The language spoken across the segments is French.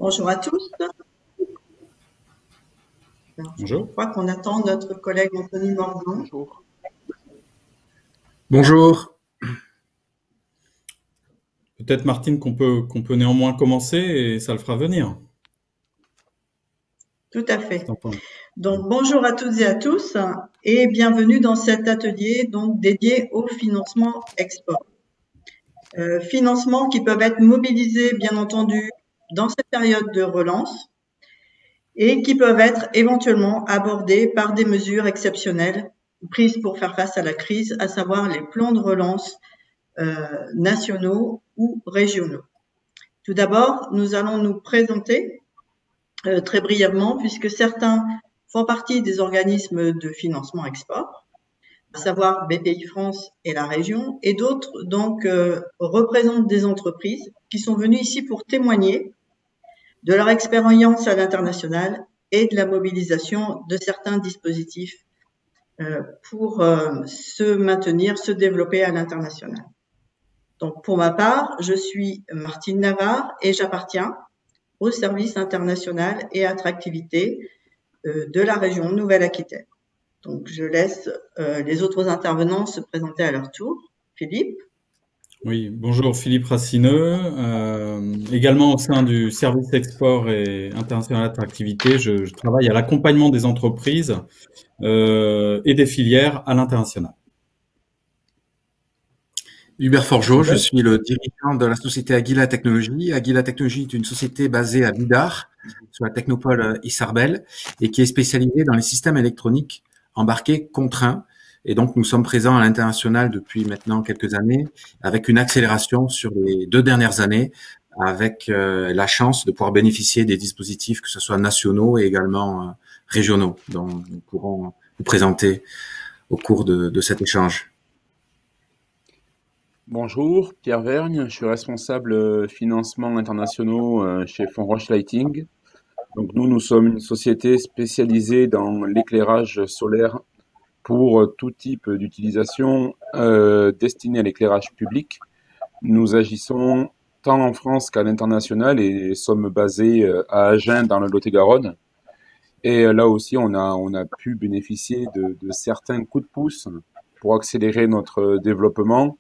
Bonjour à tous. Alors, Bonjour. je crois qu'on attend notre collègue Anthony Morgan. Bonjour. Bonjour. Peut-être Martine qu'on peut néanmoins commencer et ça le fera venir. Tout à fait. Donc bonjour à toutes et à tous et bienvenue dans cet atelier donc dédié au financement export. Financements qui peuvent être mobilisés bien entendu dans cette période de relance et qui peuvent être éventuellement abordés par des mesures exceptionnelles prises pour faire face à la crise, à savoir les plans de relance nationaux ou régionaux. Tout d'abord, nous allons nous présenter très brièvement puisque certains font partie des organismes de financement export, à savoir BPI France et la région, et d'autres donc représentent des entreprises qui sont venues ici pour témoigner de leur expérience à l'international et de la mobilisation de certains dispositifs pour se maintenir, se développer à l'international. Donc, pour ma part, je suis Martine Navarre et j'appartiens au service international et attractivité de la région Nouvelle-Aquitaine. Donc, je laisse les autres intervenants se présenter à leur tour. Philippe. Oui, bonjour, Philippe Racineux. Également au sein du service export et international attractivité, je travaille à l'accompagnement des entreprises et des filières à l'international. Hubert Forgeot, je suis le dirigeant de la société Aguila Technologies. Aguila Technologies est une société basée à Bidart, sur la technopole Isarbel, et qui est spécialisée dans les systèmes électroniques embarqués contraints. Et donc, nous sommes présents à l'international depuis maintenant quelques années, avec une accélération sur les 2 dernières années, avec la chance de pouvoir bénéficier des dispositifs, que ce soit nationaux et également régionaux, dont nous pourrons vous présenter au cours de cet échange. Bonjour, Pierre Vergne, je suis responsable financement internationaux chez Fonroche Lighting. Donc nous sommes une société spécialisée dans l'éclairage solaire pour tout type d'utilisation destinée à l'éclairage public. Nous agissons tant en France qu'à l'international et sommes basés à Agen dans le Lot-et-Garonne. Et là aussi, on a pu bénéficier de certains coups de pouce pour accélérer notre développement.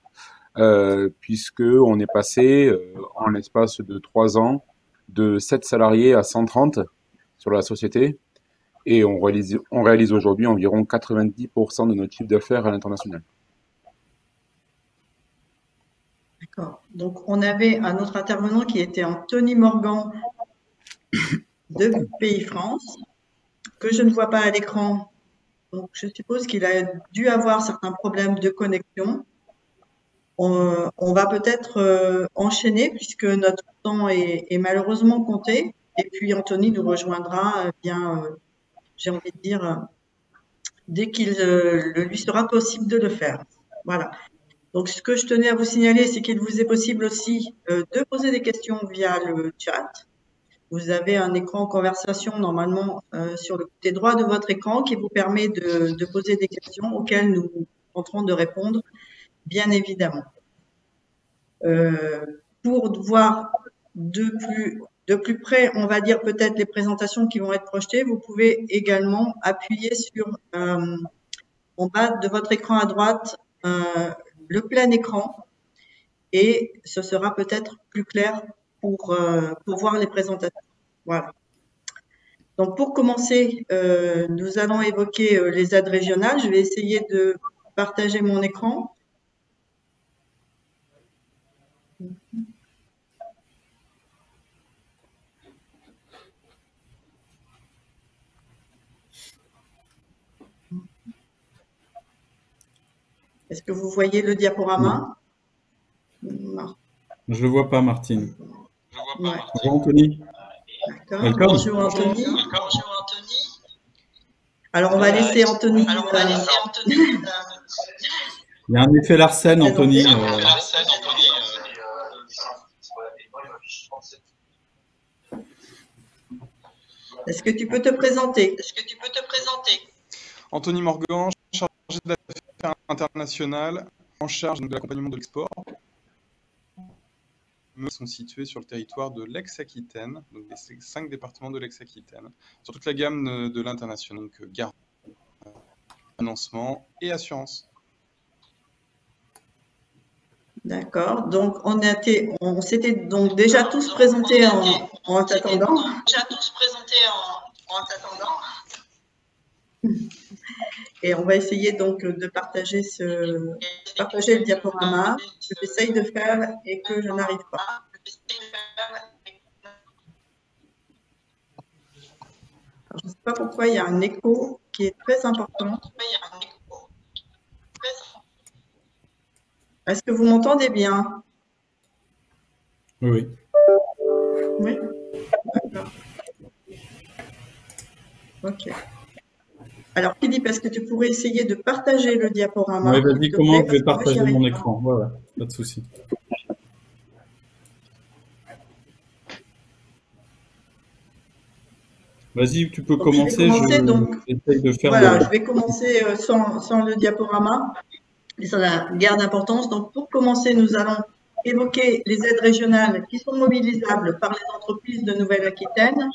Puisque on est passé en l'espace de 3 ans de 7 salariés à 130 sur la société et on réalise aujourd'hui environ 90% de notre chiffre d'affaires à l'international. D'accord. Donc on avait un autre intervenant qui était Anthony Morgan de BPI France, que je ne vois pas à l'écran. Donc je suppose qu'il a dû avoir certains problèmes de connexion. On va peut-être enchaîner puisque notre temps est malheureusement compté. Et puis Anthony nous rejoindra j'ai envie de dire, dès qu'il lui sera possible de le faire. Voilà. Donc ce que je tenais à vous signaler, c'est qu'il vous est possible aussi de poser des questions via le chat. Vous avez un écran conversation normalement sur le côté droit de votre écran qui vous permet de poser des questions auxquelles nous tenterons de répondre, bien évidemment. Pour voir de plus près, on va dire peut-être les présentations qui vont être projetées, vous pouvez également appuyer sur en bas de votre écran à droite le plein écran et ce sera peut-être plus clair pour voir les présentations. Voilà. Donc pour commencer, nous allons évoquer les aides régionales. Je vais essayer de partager mon écran. Est-ce que vous voyez le diaporama? Non. Je ne le vois pas, Martine. Ouais. Bonjour, Anthony. D'accord. Bonjour, Anthony. Alors, on va laisser Anthony. Il y a un effet Larsen, Anthony. Est-ce que tu peux te présenter? Anthony Morgan, chargé de l'affaire internationale, en charge de l'accompagnement de l'export. sont situés sur le territoire de l'ex-Aquitaine, donc les 5 départements de l'ex-Aquitaine, sur toute la gamme de l'international, donc garantie, financement et assurance. D'accord. Donc, on s'était donc déjà tous présentés en t'attendant. Et on va essayer donc de partager le diaporama que j'essaye de faire et que je n'arrive pas. Alors, je ne sais pas pourquoi il y a un écho qui est très important. Est-ce que vous m'entendez bien? Oui. Oui. D'accord. Ok. Alors, Philippe, est-ce que tu pourrais essayer de partager le diaporama? Oui, vas-y, comment je vais partager mon pas. écran? Voilà, pas de souci. Vas-y, tu peux commencer. J'essaye de faire voilà, je vais commencer sans le diaporama. Et ça a garde d'importance. Donc, pour commencer, nous allons évoquer les aides régionales qui sont mobilisables par les entreprises de Nouvelle-Aquitaine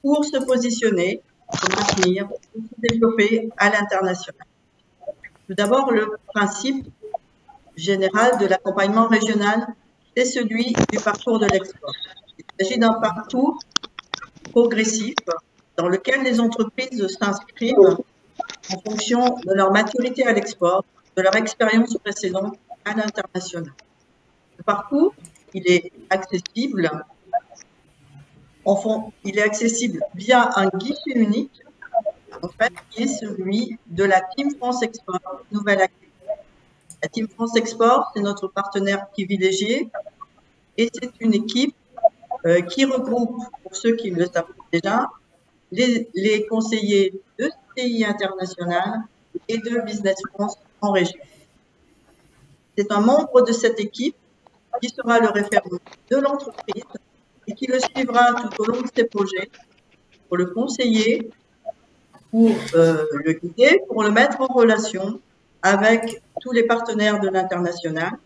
pour se positionner, se maintenir, pour se développer à l'international. Tout d'abord, le principe général de l'accompagnement régional, c'est celui du parcours de l'export. Il s'agit d'un parcours progressif dans lequel les entreprises s'inscrivent en fonction de leur maturité à l'export, de leur expérience précédente à l'international. Le parcours, il est accessible. Il est accessible via un guichet unique, en fait, qui est celui de la Team France Export Nouvelle-Aquitaine. La Team France Export, c'est notre partenaire privilégié et c'est une équipe qui regroupe, pour ceux qui le savent déjà, les conseillers de CI International et de Business France en région. C'est un membre de cette équipe qui sera le référent de l'entreprise et qui le suivra tout au long de ses projets pour le conseiller, pour le guider, pour le mettre en relation avec tous les partenaires de l'international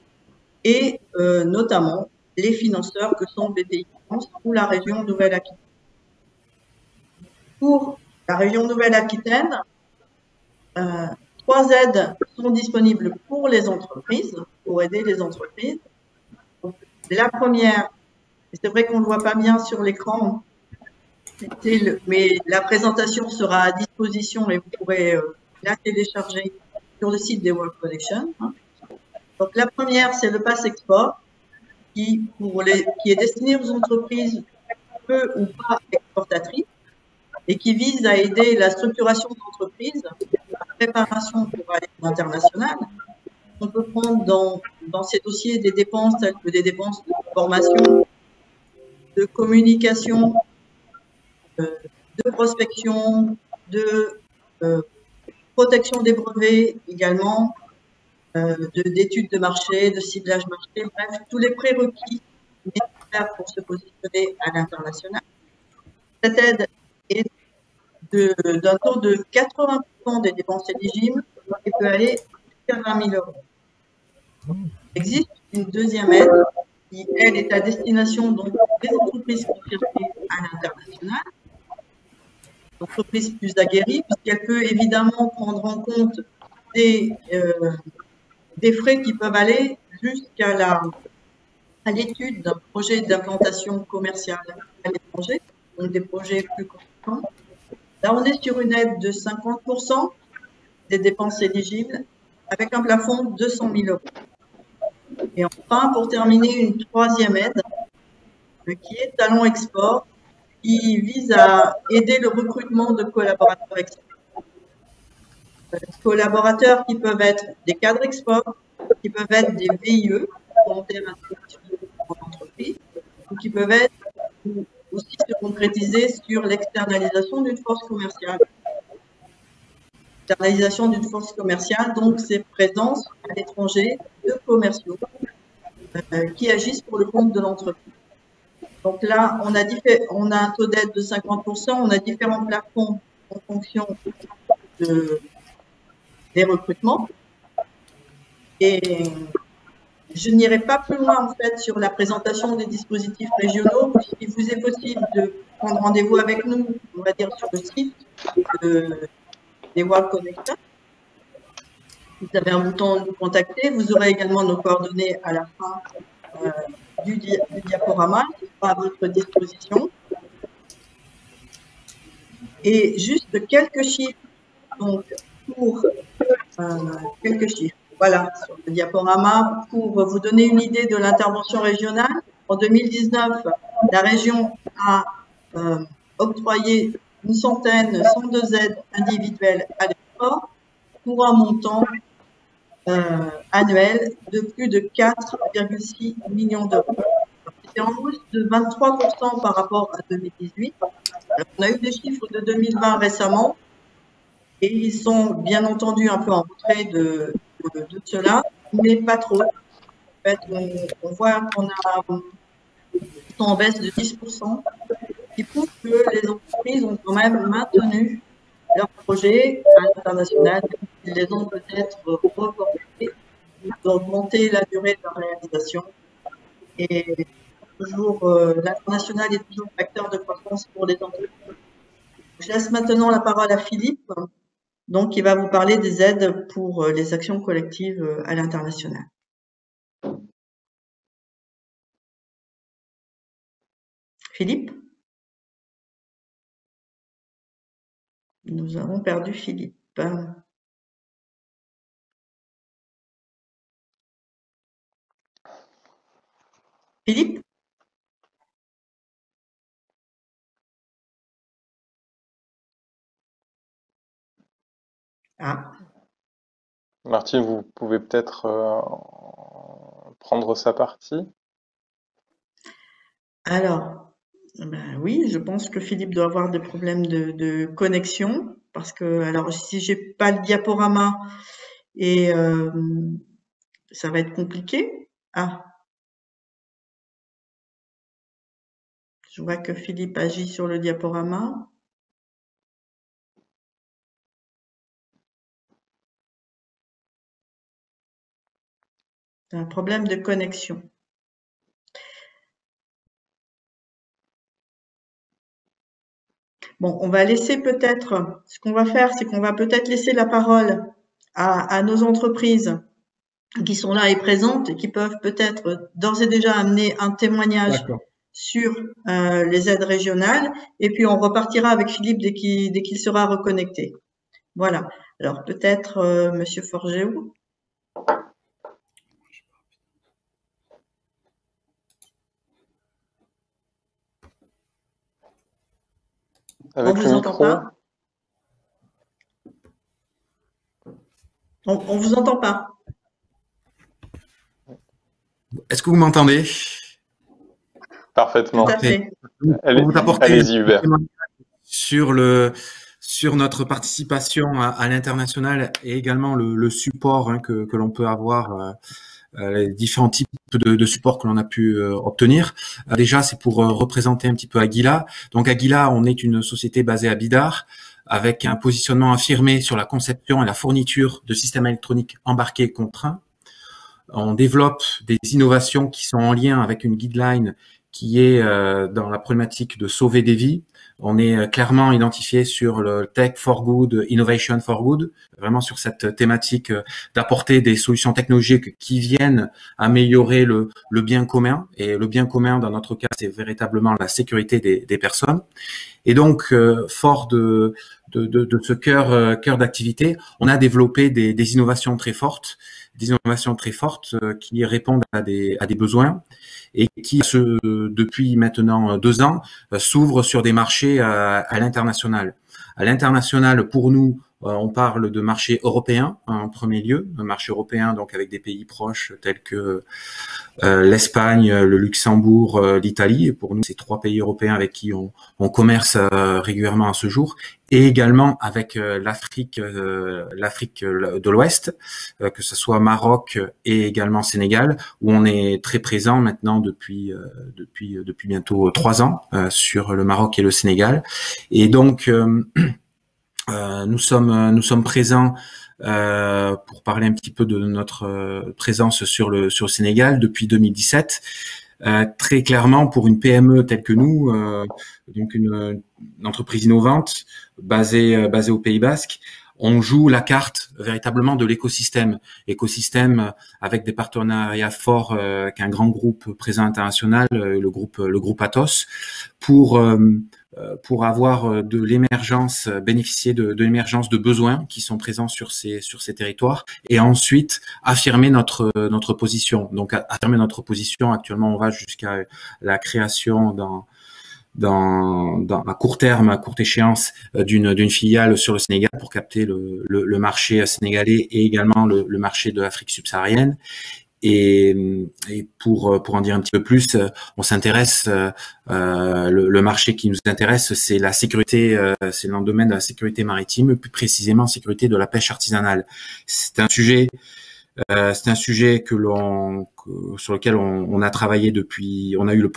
et notamment les financeurs que sont BPI France ou la région Nouvelle-Aquitaine. Pour la région Nouvelle-Aquitaine, 3 aides sont disponibles pour les entreprises, pour aider les entreprises. Donc, la première, c'est vrai qu'on ne le voit pas bien sur l'écran, mais la présentation sera à disposition et vous pourrez la télécharger sur le site des World Collection. Donc, la première, c'est le Pass Export, qui est destiné aux entreprises peu ou pas exportatrices et qui vise à aider la structuration d'entreprises, la préparation pour aller à l'international. On peut prendre dans ces dossiers des dépenses telles que des dépenses de formation, de communication, de prospection, de protection des brevets également, d'études de marché, de ciblage marché, bref, tous les prérequis nécessaires pour se positionner à l'international. Cette aide est d'un taux de 80% des dépenses éligibles et peut aller jusqu'à 20 000 euros. Il existe une deuxième aide qui, elle, est à destination donc, des entreprises confirmées à l'international, entreprises plus aguerries, puisqu'elle peut évidemment prendre en compte des frais qui peuvent aller jusqu'à l'étude d'un projet d'implantation commerciale à l'étranger, donc des projets plus conséquents. Là, on est sur une aide de 50% des dépenses éligibles avec un plafond de 200 000 euros. Et enfin, pour terminer, une troisième aide qui est Talent Export, qui vise à aider le recrutement de collaborateurs export. Collaborateurs qui peuvent être des cadres export, qui peuvent être des VIE, volontaires internationaux en entreprise, ou qui peuvent être aussi se concrétiser sur l'externalisation d'une force commerciale. L'externalisation d'une force commerciale, donc c'est présence à l'étranger de commerciaux qui agissent pour le compte de l'entreprise. Donc là, on a un taux d'aide de 50%, on a différents plafonds en fonction des recrutements. Et Je n'irai pas plus loin en fait sur la présentation des dispositifs régionaux. Il vous est possible de prendre rendez-vous avec nous, on va dire sur le site des World Connectors. Vous avez un bouton de nous contacter. Vous aurez également nos coordonnées à la fin du diaporama qui sera à votre disposition. Et juste quelques chiffres. Donc, pour quelques chiffres. Voilà, sur le diaporama, pour vous donner une idée de l'intervention régionale. En 2019, la région a octroyé 102 aides individuelles à l'export pour un montant annuel de plus de 4,6 millions d'euros. C'est en hausse de 23% par rapport à 2018. Alors, on a eu des chiffres de 2020 récemment et ils sont bien entendu un peu en retrait de cela, mais pas trop. En fait, on voit qu'on a en baisse de 10%, qui prouve que les entreprises ont quand même maintenu leurs projets à l'international. Ils les ont peut-être reportés, d'augmenter la durée de leur réalisation. Et toujours, l'international est toujours facteur de croissance pour les entreprises. Je laisse maintenant la parole à Philippe, donc, il va vous parler des aides pour les actions collectives à l'international. Philippe? Nous avons perdu Philippe. Philippe? Ah. Martine, vous pouvez peut-être prendre sa partie. Alors, ben oui, je pense que Philippe doit avoir des problèmes de connexion parce que, alors, si j'ai pas le diaporama et ça va être compliqué. Ah. Je vois que Philippe agit sur le diaporama. C'est un problème de connexion. Bon, on va laisser peut-être, ce qu'on va faire, c'est qu'on va peut-être laisser la parole à nos entreprises qui sont là et présentes et qui peuvent peut-être d'ores et déjà amener un témoignage sur les aides régionales. Et puis, on repartira avec Philippe dès qu'il sera reconnecté. Voilà. Alors, peut-être Monsieur Forgeau. Avec on le vous micro. Entend pas. On vous entend pas. Est-ce que vous m'entendez? Parfaitement. Tout à fait. Allez-y, Hubert. Sur notre participation à l'international et également le support que l'on peut avoir, les différents types de supports que l'on a pu obtenir. Déjà, c'est pour représenter un petit peu Aguila. Donc Aguila, on est une société basée à Bidart avec un positionnement affirmé sur la conception et la fourniture de systèmes électroniques embarqués contraints. On développe des innovations qui sont en lien avec une guideline qui est dans la problématique de sauver des vies. On est clairement identifié sur le Tech for Good, Innovation for Good, vraiment sur cette thématique d'apporter des solutions technologiques qui viennent améliorer le bien commun. Et le bien commun, dans notre cas, c'est véritablement la sécurité des personnes. Et donc, fort de ce cœur d'activité, on a développé des innovations très fortes, qui répondent à des besoins et qui, depuis maintenant 2 ans, s'ouvrent sur des marchés à l'international. À l'international, pour nous, on parle de marché européen en premier lieu, un marché européen donc avec des pays proches tels que l'Espagne, le Luxembourg, l'Italie. Et pour nous, c'est 3 pays européens avec qui on commerce régulièrement à ce jour, et également avec l'Afrique de l'Ouest, que ce soit Maroc et également Sénégal, où on est très présent maintenant depuis bientôt 3 ans sur le Maroc et le Sénégal. Et donc nous sommes présents pour parler un petit peu de notre présence sur le Sénégal depuis 2017. Très clairement, pour une PME telle que nous, donc une entreprise innovante basée au Pays Basque, on joue la carte véritablement de l'écosystème avec des partenariats forts qu'un grand groupe présent international, le groupe Atos, pour avoir de l'émergence, bénéficier de l'émergence de besoins qui sont présents sur ces territoires, et ensuite affirmer notre position. Donc affirmer notre position. Actuellement, on va jusqu'à la création à court terme, à courte échéance, d'une filiale sur le Sénégal pour capter le marché sénégalais et également le marché de l'Afrique subsaharienne. Et pour en dire un petit peu plus, on s'intéresse, le marché qui nous intéresse, c'est la sécurité, c'est dans le domaine de la sécurité maritime, plus précisément sécurité de la pêche artisanale. C'est un sujet sur lequel on a travaillé depuis. On a eu un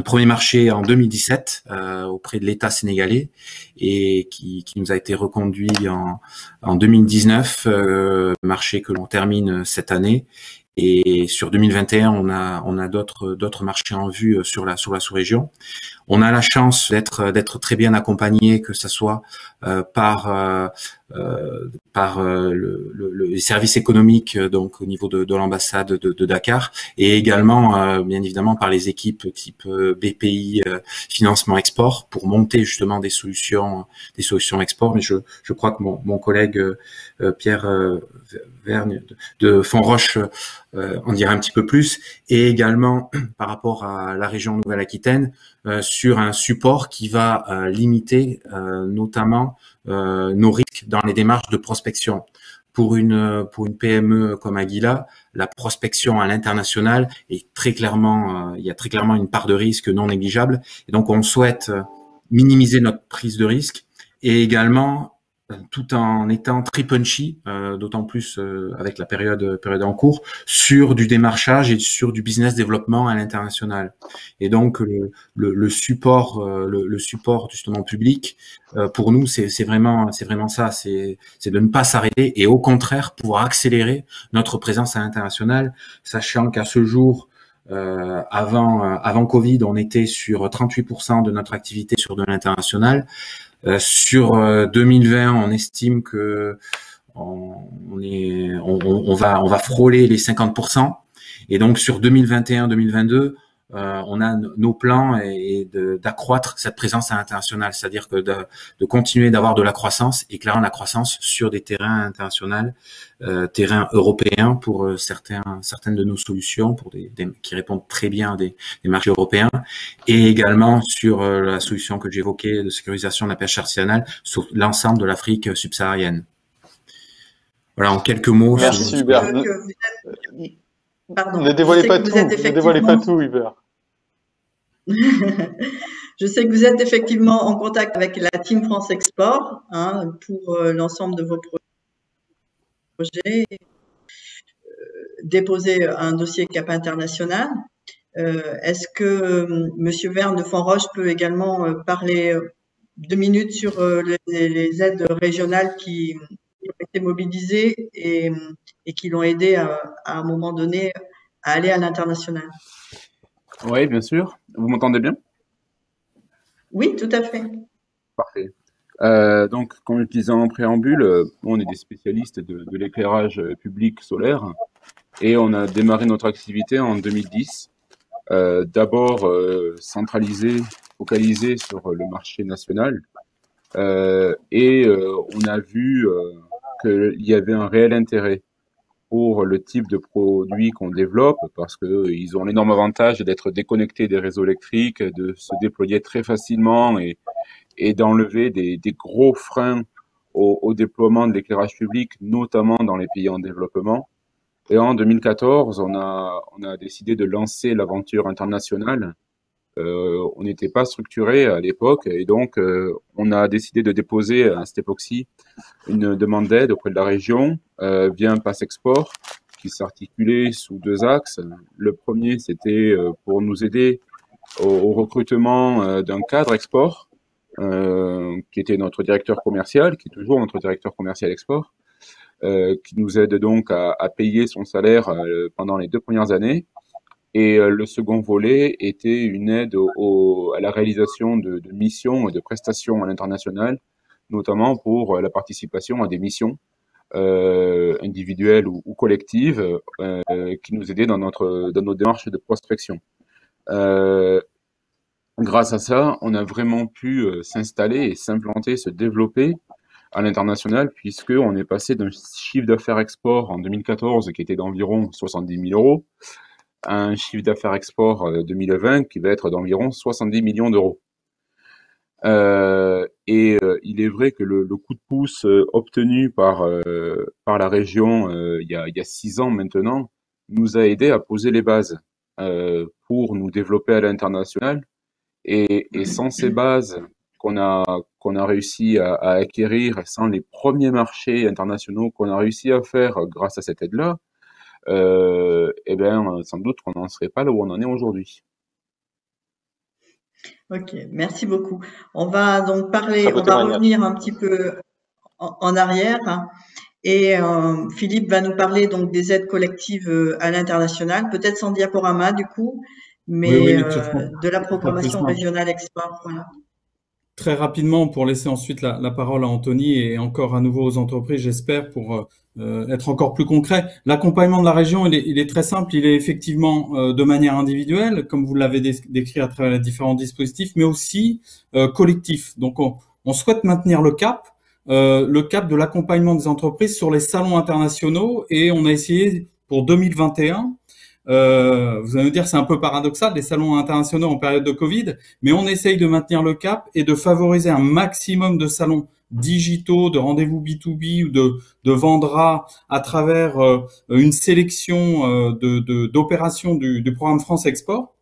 premier marché en 2017 auprès de l'État sénégalais, et qui nous a été reconduit en 2019, marché que l'on termine cette année. Et sur 2021, on a d'autres marchés en vue sur la sous-région. On a la chance d'être très bien accompagné, que ce soit par les services économiques, donc au niveau de l'ambassade de Dakar, et également bien évidemment par les équipes type BPI financement export, pour monter justement des solutions export. Mais je crois que mon collègue Pierre Vergne de Fonroche en dira un petit peu plus, et également par rapport à la région Nouvelle-Aquitaine, sur un support qui va limiter notamment nos risques dans les démarches de prospection. Pour une PME comme Aguila, la prospection à l'international est très clairement, il y a très clairement une part de risque non négligeable, et donc on souhaite minimiser notre prise de risque, et également tout en étant très punchy, d'autant plus avec la période en cours, sur du démarchage et sur du business développement à l'international. Et donc le support justement public, pour nous c'est vraiment ça, c'est de ne pas s'arrêter, et au contraire pouvoir accélérer notre présence à l'international, sachant qu'à ce jour, avant Covid, on était sur 38% de notre activité sur de l'international. Sur 2020, on estime que on va frôler les 50%. Et donc sur 2021-2022, on a nos plans et d'accroître cette présence à l'international, c'est-à-dire que de continuer d'avoir de la croissance, et clairement la croissance sur des terrains internationaux, terrains européens pour certaines de nos solutions, qui répondent très bien à des marchés européens, et également sur la solution que j'évoquais de sécurisation de la pêche artisanale sur l'ensemble de l'Afrique subsaharienne. Voilà, en quelques mots. Merci Hubert. Pardon. Ne dévoilez pas tout, ne dévoilez pas tout, Hubert. Je sais que vous êtes effectivement en contact avec la Team France Export pour l'ensemble de vos projets. Déposer un dossier CAP international. Est-ce que Monsieur Verne de Fonroche peut également parler 2 minutes sur les aides régionales qui ont été mobilisées et qui l'ont aidé à un moment donné à aller à l'international? Oui, bien sûr. Vous m'entendez bien? Oui, tout à fait. Parfait. Donc, comme je le disais en préambule, on est des spécialistes de l'éclairage public solaire, et on a démarré notre activité en 2010. D'abord centralisé, focalisé sur le marché national, et on a vu qu'il y avait un réel intérêt pour le type de produit qu'on développe, parce que ils ont l'énorme avantage d'être déconnectés des réseaux électriques, de se déployer très facilement, et d'enlever des gros freins au déploiement de l'éclairage public, notamment dans les pays en développement. Et en 2014, on a décidé de lancer l'aventure internationale. On n'était pas structuré à l'époque, et donc on a décidé de déposer à cette époque-ci une demande d'aide auprès de la région via un pass export qui s'articulait sous 2 axes. Le premier, c'était pour nous aider au recrutement d'un cadre export, qui était notre directeur commercial, qui est toujours notre directeur commercial export, qui nous aide donc à payer son salaire pendant les 2 premières années. Et le second volet était une aide à la réalisation de missions et de prestations à l'international, notamment pour la participation à des missions individuelles ou collectives qui nous aidaient dans nos démarches de prospection. Grâce à ça, on a vraiment pu s'installer et s'implanter, se développer à l'international, puisqu'on est passé d'un chiffre d'affaires export en 2014 qui était d'environ 70 000 euros à un chiffre d'affaires export 2020 qui va être d'environ 70 millions d'euros. Il est vrai que le coup de pouce obtenu par la région il y a 6 ans maintenant nous a aidé à poser les bases pour nous développer à l'international. Et sans ces bases qu'on a réussi à acquérir, sans les premiers marchés internationaux qu'on a réussi à faire grâce à cette aide-là, sans doute qu'on n'en serait pas là où on en est aujourd'hui. Ok, merci beaucoup. On va donc revenir un petit peu en arrière, hein, et Philippe va nous parler donc des aides collectives à l'international, peut-être sans diaporama du coup, mais de la programmation régionale export. Voilà. Très rapidement, pour laisser ensuite la parole à Anthony et encore à nouveau aux entreprises, j'espère, pour être encore plus concret. L'accompagnement de la région, il est très simple. Il est effectivement de manière individuelle, comme vous l'avez décrit à travers les différents dispositifs, mais aussi collectif. Donc, on souhaite maintenir le cap de l'accompagnement des entreprises sur les salons internationaux, et on a essayé pour 2021. Vous allez me dire, c'est un peu paradoxal, les salons internationaux en période de Covid, mais on essaye de maintenir le cap et de favoriser un maximum de salons digitaux, de rendez-vous B2B ou de Vendra à travers une sélection d'opérations du programme France Export,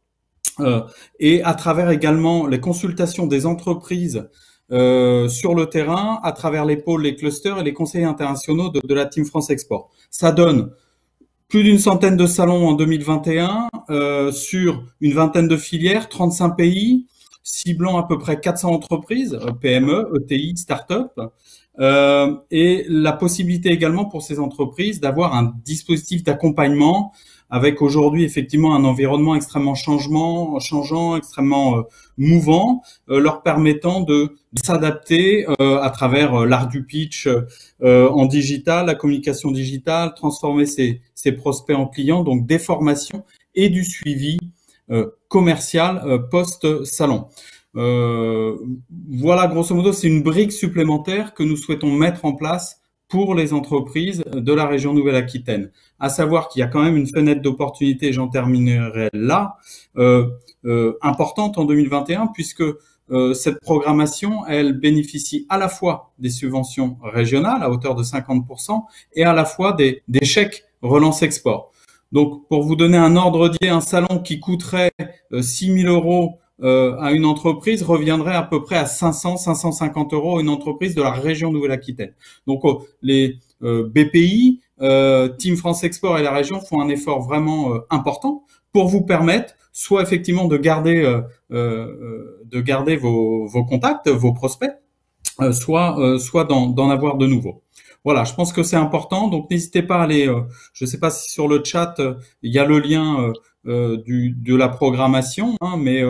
et à travers également les consultations des entreprises sur le terrain, à travers les pôles, les clusters et les conseillers internationaux de la Team France Export. Ça donne plus d'une centaine de salons en 2021 sur une vingtaine de filières, 35 pays, ciblant à peu près 400 entreprises, PME, ETI, start-up, et la possibilité également pour ces entreprises d'avoir un dispositif d'accompagnement avec aujourd'hui effectivement un environnement extrêmement changeant, extrêmement mouvant, leur permettant de s'adapter à travers l'art du pitch en digital, la communication digitale, transformer ses prospects en clients, donc des formations et du suivi commercial post-salon. Voilà, grosso modo, c'est une brique supplémentaire que nous souhaitons mettre en place pour les entreprises de la région Nouvelle-Aquitaine. À savoir qu'il y a quand même une fenêtre d'opportunité, j'en terminerai là, importante en 2021, puisque cette programmation, elle bénéficie à la fois des subventions régionales à hauteur de 50% et à la fois des chèques relance export. Donc, pour vous donner un ordre d'idée, un salon qui coûterait 6 000 euros à une entreprise reviendrait à peu près à 500-550 euros à une entreprise de la région Nouvelle-Aquitaine. Donc, les BPI, Team France Export et la région font un effort vraiment important pour vous permettre soit effectivement de garder vos contacts, vos prospects, soit d'en avoir de nouveaux. Voilà, je pense que c'est important, donc n'hésitez pas à aller, je ne sais pas si sur le chat il y a le lien de la programmation, hein, mais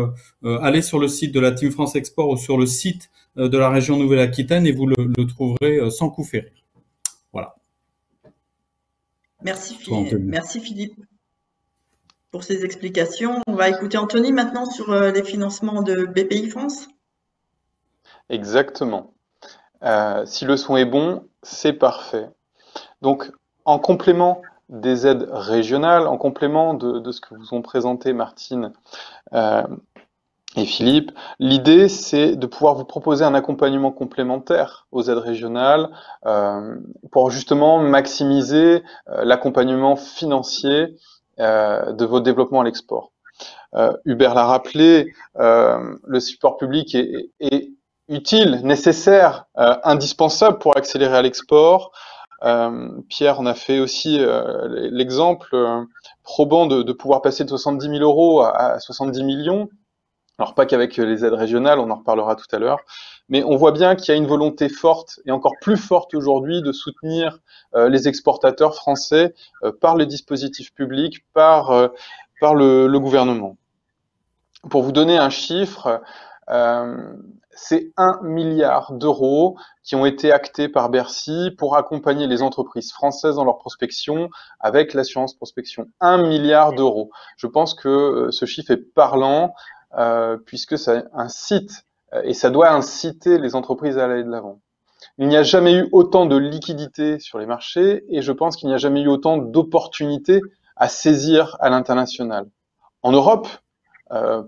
allez sur le site de la Team France Export ou sur le site de la région Nouvelle-Aquitaine et vous le trouverez sans coup férir. Voilà. Merci Philippe pour ces explications. On va écouter Anthony maintenant sur les financements de BPI France. Exactement. Si le son est bon, c'est parfait. Donc, en complément des aides régionales, en complément de ce que vous ont présenté Martine et Philippe, l'idée c'est de pouvoir vous proposer un accompagnement complémentaire aux aides régionales pour justement maximiser l'accompagnement financier de votre développement à l'export. Hubert l'a rappelé, le support public est utile, nécessaire, indispensable pour accélérer à l'export. Pierre en a fait aussi l'exemple probant de pouvoir passer de 70 000 euros à 70 millions. Alors pas qu'avec les aides régionales, on en reparlera tout à l'heure, mais on voit bien qu'il y a une volonté forte et encore plus forte aujourd'hui de soutenir les exportateurs français par les dispositifs publics, par le gouvernement. Pour vous donner un chiffre, c'est 1 milliard d'euros qui ont été actés par Bercy pour accompagner les entreprises françaises dans leur prospection avec l'assurance prospection. 1 milliard d'euros. Je pense que ce chiffre est parlant puisque ça incite et ça doit inciter les entreprises à aller de l'avant. Il n'y a jamais eu autant de liquidités sur les marchés et je pense qu'il n'y a jamais eu autant d'opportunités à saisir à l'international. En Europe,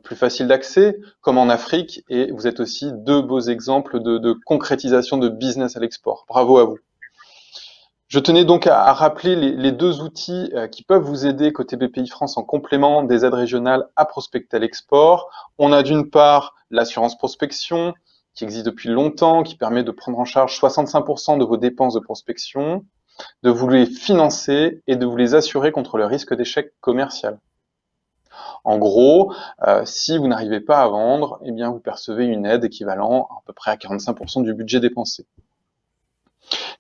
plus facile d'accès, comme en Afrique, et vous êtes aussi deux beaux exemples de concrétisation de business à l'export. Bravo à vous. Je tenais donc à rappeler les deux outils qui peuvent vous aider côté BPI France en complément des aides régionales à prospecter à l'export. On a d'une part l'assurance prospection, qui existe depuis longtemps, qui permet de prendre en charge 65% de vos dépenses de prospection, de vous les financer et de vous les assurer contre le risque d'échec commercial. En gros, si vous n'arrivez pas à vendre, eh bien vous percevez une aide équivalent à peu près à 45% du budget dépensé.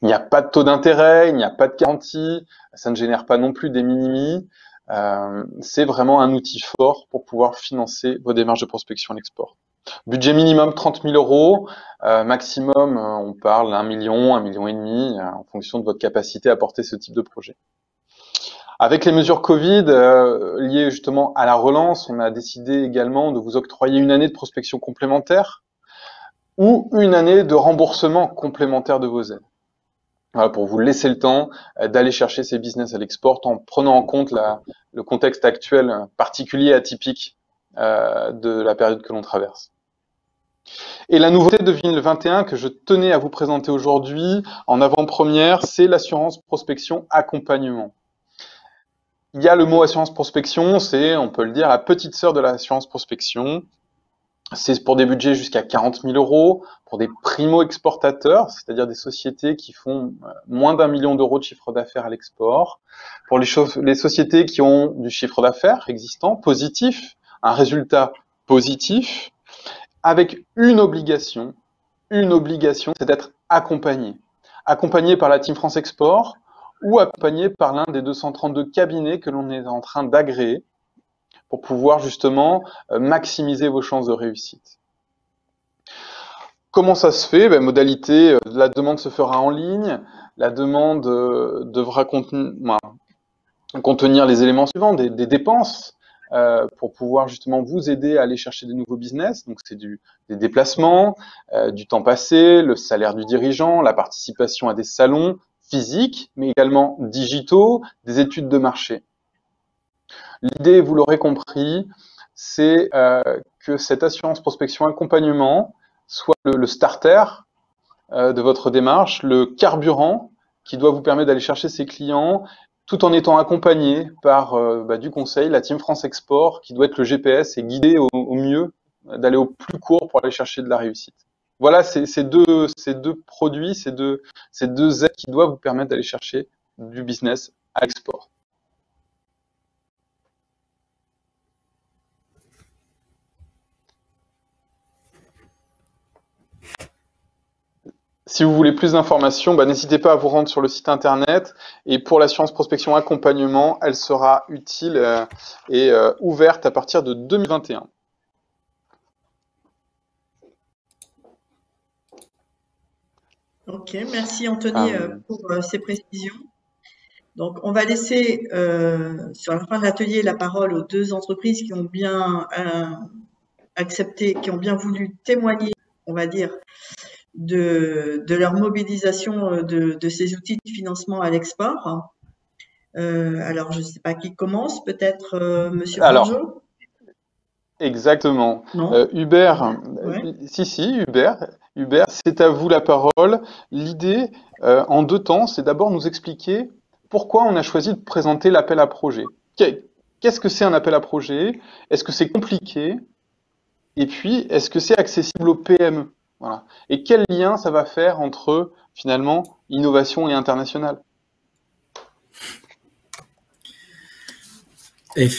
Il n'y a pas de taux d'intérêt, il n'y a pas de garantie, ça ne génère pas non plus des minimis. C'est vraiment un outil fort pour pouvoir financer vos démarches de prospection à l'export. Budget minimum 30 000 euros, maximum on parle d'1 million, 1,5 million en fonction de votre capacité à porter ce type de projet. Avec les mesures Covid liées justement à la relance, on a décidé également de vous octroyer une année de prospection complémentaire ou une année de remboursement complémentaire de vos aides. Voilà, pour vous laisser le temps d'aller chercher ces business à l'export en prenant en compte le contexte actuel particulier, atypique de la période que l'on traverse. Et la nouveauté de 2021 que je tenais à vous présenter aujourd'hui en avant-première, c'est l'assurance prospection accompagnement. Il y a le mot assurance prospection, c'est, on peut le dire, la petite sœur de l'assurance prospection. C'est pour des budgets jusqu'à 40 000 euros, pour des primo-exportateurs, c'est-à-dire des sociétés qui font moins d'1 million d'euros de chiffre d'affaires à l'export, pour les sociétés qui ont du chiffre d'affaires existant, positif, un résultat positif, avec une obligation, c'est d'être accompagné par la Team France Export, ou accompagné par l'un des 232 cabinets que l'on est en train d'agréer pour pouvoir justement maximiser vos chances de réussite. Comment ça se fait? Modalité, la demande se fera en ligne, la demande devra contenir les éléments suivants, des dépenses pour pouvoir justement vous aider à aller chercher des nouveaux business, donc c'est des déplacements, du temps passé, le salaire du dirigeant, la participation à des salons, physiques, mais également digitaux, des études de marché. L'idée, vous l'aurez compris, c'est que cette assurance prospection accompagnement soit le starter de votre démarche, le carburant qui doit vous permettre d'aller chercher ses clients tout en étant accompagné par du conseil, la Team France Export, qui doit être le GPS et guider au mieux, d'aller au plus court pour aller chercher de la réussite. Voilà, ces deux produits, ces deux aides qui doivent vous permettre d'aller chercher du business à l'export. Si vous voulez plus d'informations, n'hésitez pas à vous rendre sur le site internet. Et pour l'assurance prospection accompagnement, elle sera utile et ouverte à partir de 2021. Ok, merci Anthony pour ces précisions. Donc, on va laisser sur la fin de l'atelier la parole aux deux entreprises qui ont bien accepté, qui ont bien voulu témoigner, on va dire, de leur mobilisation de ces outils de financement à l'export. Alors, je ne sais pas qui commence, peut-être Monsieur Forgeot. Exactement. Hubert, ouais. Si, Hubert, c'est à vous la parole. L'idée, en deux temps, c'est d'abord nous expliquer pourquoi on a choisi de présenter l'appel à projet. Qu'est-ce que c'est un appel à projet? Est-ce que c'est compliqué? Et puis, est-ce que c'est accessible aux PME? Voilà. Et quel lien ça va faire entre, finalement, innovation et international? Et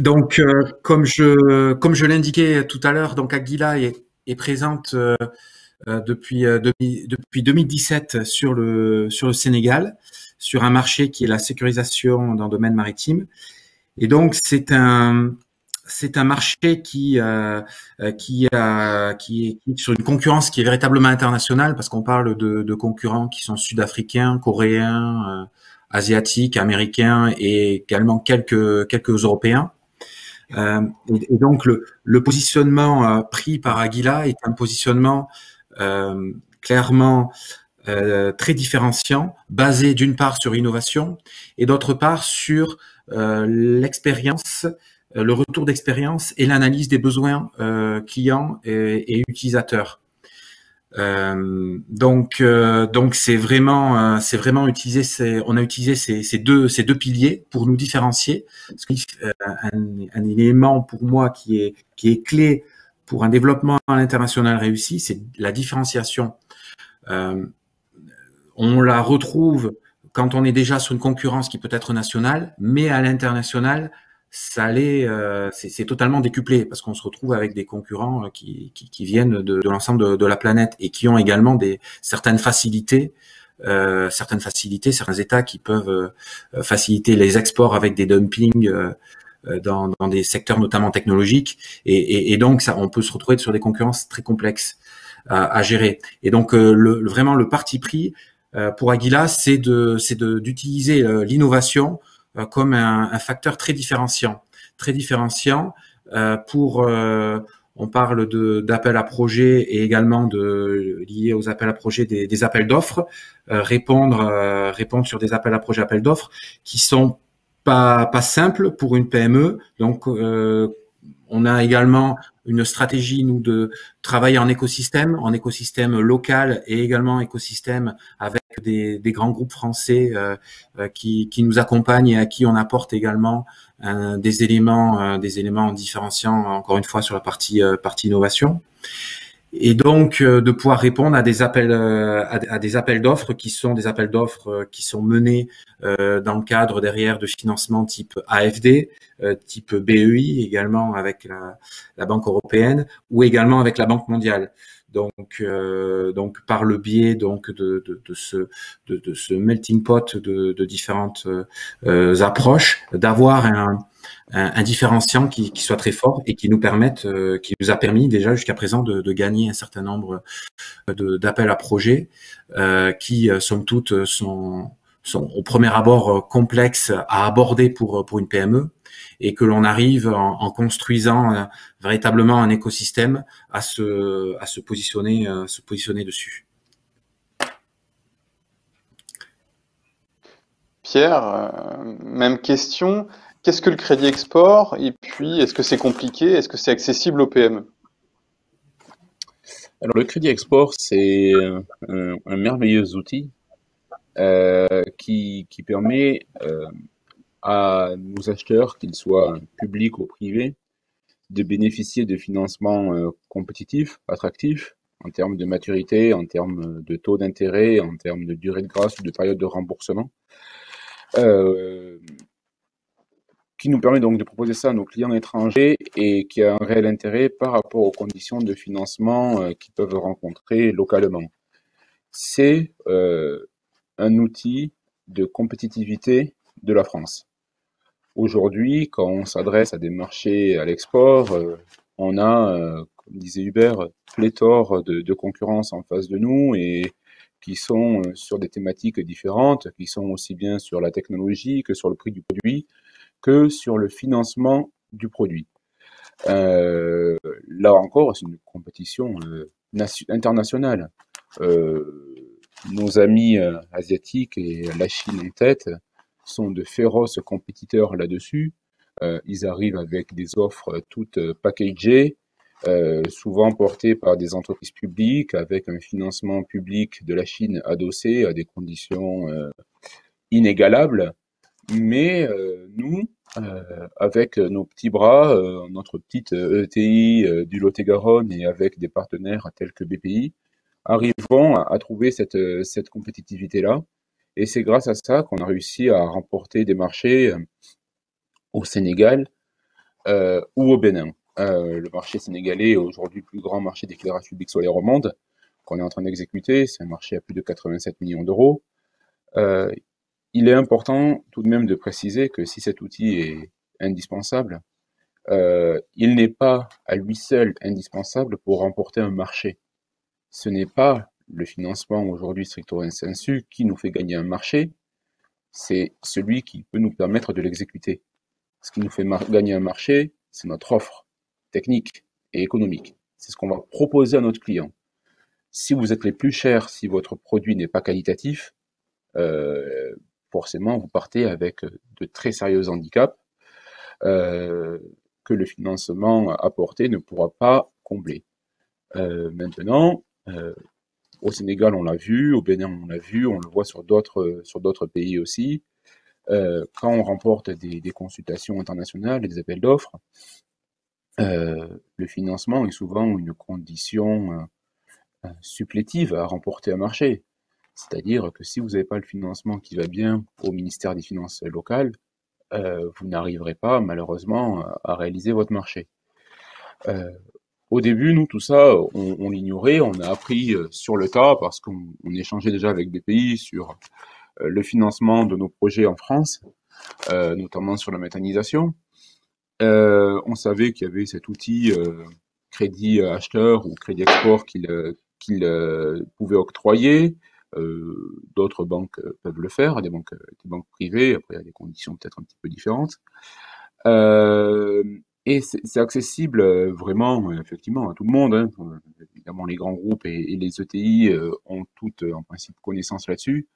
donc, comme je l'indiquais tout à l'heure, donc Aguila est présente depuis 2017 sur le Sénégal, sur un marché qui est la sécurisation dans le domaine maritime. Et donc c'est un marché qui est sur une concurrence qui est véritablement internationale, parce qu'on parle de concurrents qui sont sud-africains, coréens, asiatiques, américains et également quelques Européens. Et donc le positionnement pris par Aguila est un positionnement clairement très différenciant, basé d'une part sur l'innovation et d'autre part sur l'expérience, le retour d'expérience et l'analyse des besoins clients et utilisateurs. Donc c'est vraiment utilisé, on a utilisé ces deux piliers pour nous différencier. Parce un élément pour moi qui est clé pour un développement à l'international réussi, c'est la différenciation. On la retrouve quand on est déjà sur une concurrence qui peut être nationale, mais à l'international, c'est totalement décuplé, parce qu'on se retrouve avec des concurrents qui viennent de l'ensemble de la planète et qui ont également certaines facilités, certains États qui peuvent faciliter les exports avec des dumpings dans des secteurs notamment technologiques, et donc ça, on peut se retrouver sur des concurrences très complexes à gérer. Et donc vraiment le parti pris pour Aguila, c'est d'utiliser l'innovation comme un facteur très différenciant pour on parle d'appels à projets et également lié aux appels à projets des appels d'offres, répondre sur des appels d'offres qui sont pas simples pour une PME. Donc on a également une stratégie, nous, de travailler en écosystème local et également écosystème avec des grands groupes français qui nous accompagnent et à qui on apporte également des éléments différenciants, encore une fois, sur la partie innovation. Et donc de pouvoir répondre à des appels d'offres qui sont des appels d'offres qui sont menés dans le cadre derrière de financement type AFD, type BEI également avec la Banque européenne ou également avec la Banque mondiale. Donc par le biais donc de ce melting pot de différentes approches, d'avoir un différenciant qui soit très fort et qui nous a permis déjà jusqu'à présent de gagner un certain nombre d'appels à projets qui somme toute sont au premier abord complexes à aborder pour une PME, et que l'on arrive en construisant véritablement un écosystème à se positionner dessus. Pierre, même question. Qu'est-ce que le crédit export? Et puis, est-ce que c'est compliqué? Est-ce que c'est accessible aux PME? Alors, le crédit export, c'est un merveilleux outil qui permet à nos acheteurs, qu'ils soient publics ou privés, de bénéficier de financements compétitifs, attractifs, en termes de maturité, en termes de taux d'intérêt, en termes de durée de grâce ou de période de remboursement, qui nous permet donc de proposer ça à nos clients étrangers et qui a un réel intérêt par rapport aux conditions de financement qu'ils peuvent rencontrer localement. C'est un outil de compétitivité de la France. Aujourd'hui, quand on s'adresse à des marchés à l'export, on a, comme disait Hubert, pléthore de concurrence en face de nous et qui sont sur des thématiques différentes, qui sont aussi bien sur la technologie que sur le prix du produit, que sur le financement du produit. Là encore, c'est une compétition internationale. Nos amis asiatiques et la Chine en tête sont de féroces compétiteurs là-dessus. Ils arrivent avec des offres toutes packagées, souvent portées par des entreprises publiques, avec un financement public de la Chine adossé à des conditions inégalables. Mais nous, avec nos petits bras, notre petite ETI du Lot-et-Garonne et avec des partenaires tels que BPI, arrivons à trouver cette compétitivité-là. Et c'est grâce à ça qu'on a réussi à remporter des marchés au Sénégal ou au Bénin. Le marché sénégalais est aujourd'hui le plus grand marché d'éclairage public solaire au monde. qu'on est en train d'exécuter. C'est un marché à plus de 87 millions d'euros. Il est important tout de même de préciser que si cet outil est indispensable, il n'est pas à lui seul indispensable pour remporter un marché. Ce n'est pas le financement aujourd'hui stricto sensu qui nous fait gagner un marché, c'est celui qui peut nous permettre de l'exécuter. Ce qui nous fait gagner un marché, c'est notre offre technique et économique. C'est ce qu'on va proposer à notre client. Si vous êtes les plus chers, si votre produit n'est pas qualitatif, forcément vous partez avec de très sérieux handicaps que le financement apporté ne pourra pas combler. Maintenant, au Sénégal, on l'a vu, au Bénin, on l'a vu, on le voit sur d'autres pays aussi. Quand on remporte des consultations internationales et des appels d'offres, le financement est souvent une condition supplétive à remporter un marché. C'est-à-dire que si vous n'avez pas le financement qui va bien au ministère des Finances locales, vous n'arriverez pas malheureusement à réaliser votre marché. Au début, nous, tout ça, on l'ignorait, on a appris sur le tas parce qu'on échangeait déjà avec des pays sur le financement de nos projets en France, notamment sur la méthanisation. On savait qu'il y avait cet outil crédit acheteur ou crédit export qu'il pouvait octroyer. D'autres banques peuvent le faire, des banques privées, après il y a des conditions peut-être un petit peu différentes. Et c'est accessible vraiment, effectivement, à tout le monde. Hein. Évidemment, les grands groupes et les ETI ont toutes, en principe, connaissance là-dessus.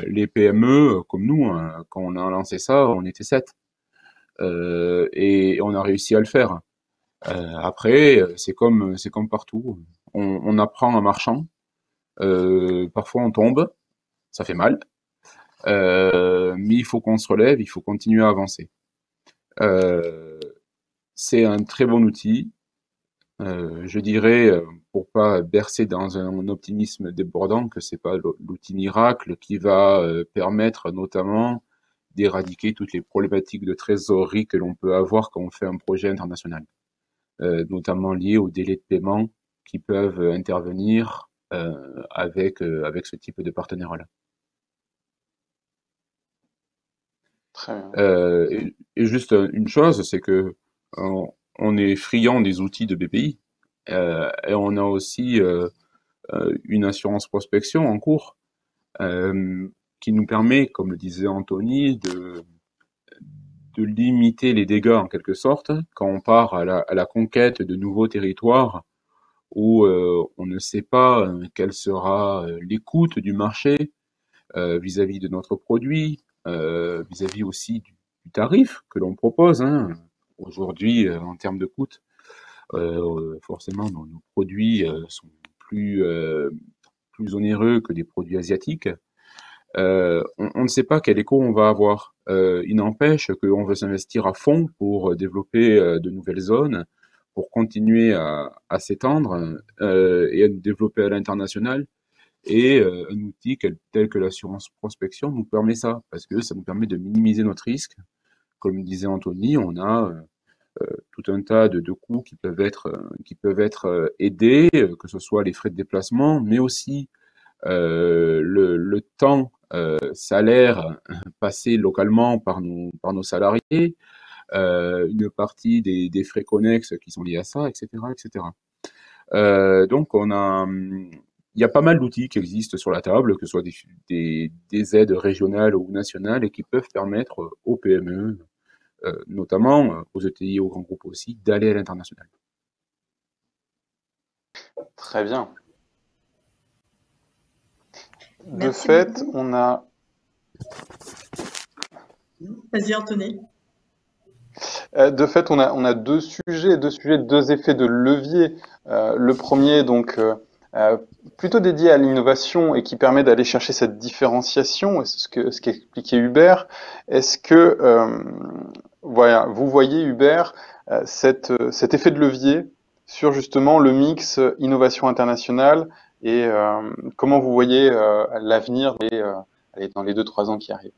Les PME, comme nous, hein, quand on a lancé ça, on était 7. Et on a réussi à le faire. Après, c'est comme partout. On apprend en marchant. Parfois, on tombe. Ça fait mal. Mais il faut qu'on se relève, il faut continuer à avancer. C'est un très bon outil. Je dirais, pour pas bercer dans un optimisme débordant, que c'est pas l'outil miracle qui va permettre notamment d'éradiquer toutes les problématiques de trésorerie que l'on peut avoir quand on fait un projet international, notamment liées aux délais de paiement qui peuvent intervenir avec ce type de partenariat-là. Très bien. Et juste une chose, c'est que on est friand des outils de BPI et on a aussi une assurance prospection en cours qui nous permet, comme le disait Anthony, de limiter les dégâts en quelque sorte quand on part à la conquête de nouveaux territoires où on ne sait pas quelle sera l'écoute du marché vis-à-vis de notre produit, vis-à-vis aussi du tarif que l'on propose. Hein. Aujourd'hui, en termes de coût, forcément, nos produits sont plus onéreux que des produits asiatiques. On ne sait pas quel écho on va avoir. Il n'empêche qu'on veut s'investir à fond pour développer de nouvelles zones, pour continuer à s'étendre et à nous développer à l'international. Et un outil tel que l'assurance prospection nous permet ça, parce que ça nous permet de minimiser notre risque. Comme disait Anthony, on a tout un tas de coûts qui peuvent être aidés, que ce soit les frais de déplacement, mais aussi le temps salaire passé localement par nos salariés, une partie des frais connexes qui sont liés à ça, etc., etc. Donc il y a pas mal d'outils qui existent sur la table, que ce soit des aides régionales ou nationales, et qui peuvent permettre aux PME, notamment aux ETI et aux grands groupes aussi, d'aller à l'international. Très bien. Merci De fait, beaucoup. on a... Vas-y, Anthony. De fait, on a deux sujets, deux effets de levier. Le premier, donc, plutôt dédié à l'innovation et qui permet d'aller chercher cette différenciation, et ce qu'expliquait Hubert. Est-ce que, voilà, vous voyez, Hubert, cet effet de levier sur justement le mix innovation internationale et comment vous voyez l'avenir dans les 2-3 ans qui arrivent?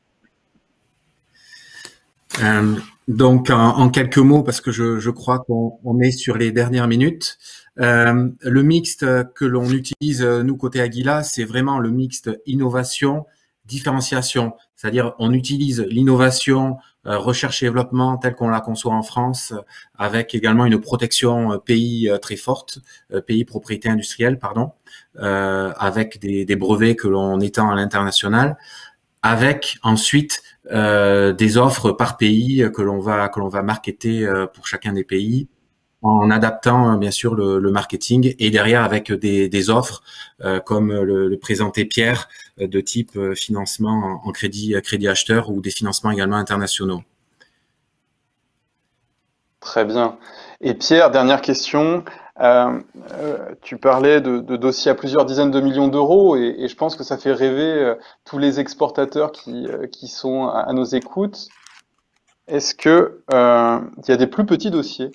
Donc, en quelques mots, parce que je crois qu'on est sur les dernières minutes, Le mixte que l'on utilise, nous, côté Aguila, c'est vraiment le mixte innovation, différenciation. C'est-à-dire, on utilise l'innovation, recherche et développement telle qu'on la conçoit en France, avec également une protection pays très forte, pays propriété industrielle, pardon, avec des brevets que l'on étend à l'international, avec ensuite des offres par pays que l'on va marketer pour chacun des pays, en adaptant bien sûr le marketing, et derrière avec des offres comme le présentait Pierre, de type financement en crédit acheteur, ou des financements également internationaux. Très bien. Et Pierre, dernière question. Tu parlais de dossiers à plusieurs dizaines de millions d'euros, et je pense que ça fait rêver tous les exportateurs qui sont à nos écoutes. Est-ce que il y a des plus petits dossiers?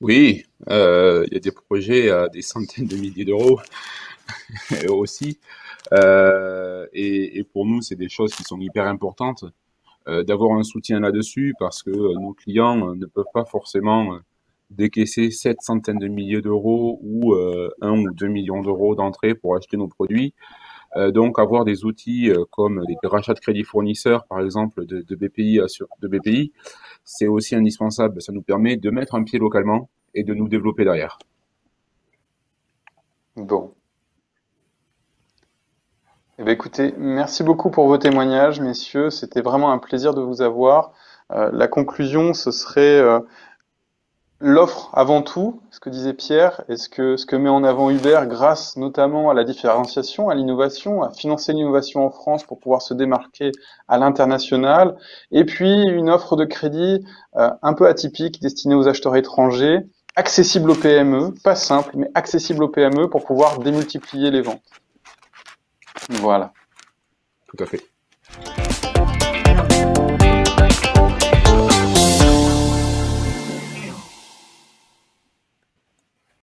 Oui, il y a des projets à des centaines de milliers d'euros aussi. Et pour nous, c'est des choses qui sont hyper importantes d'avoir un soutien là-dessus, parce que nos clients ne peuvent pas forcément décaisser 7 centaines de milliers d'euros ou 1 ou 2 millions d'euros d'entrée pour acheter nos produits. Donc avoir des outils comme les rachats de crédits fournisseurs, par exemple, de BPI, c'est aussi indispensable. Ça nous permet de mettre un pied localement et de nous développer derrière. Bon. Eh bien, écoutez, merci beaucoup pour vos témoignages, messieurs. C'était vraiment un plaisir de vous avoir. La conclusion, ce serait l'offre avant tout, ce que disait Pierre, et ce que met en avant Uber, grâce notamment à la différenciation, à l'innovation, à financer l'innovation en France pour pouvoir se démarquer à l'international, et puis une offre de crédit un peu atypique, destinée aux acheteurs étrangers, accessible aux PME, pas simple, mais accessible aux PME pour pouvoir démultiplier les ventes. Voilà. Tout à fait.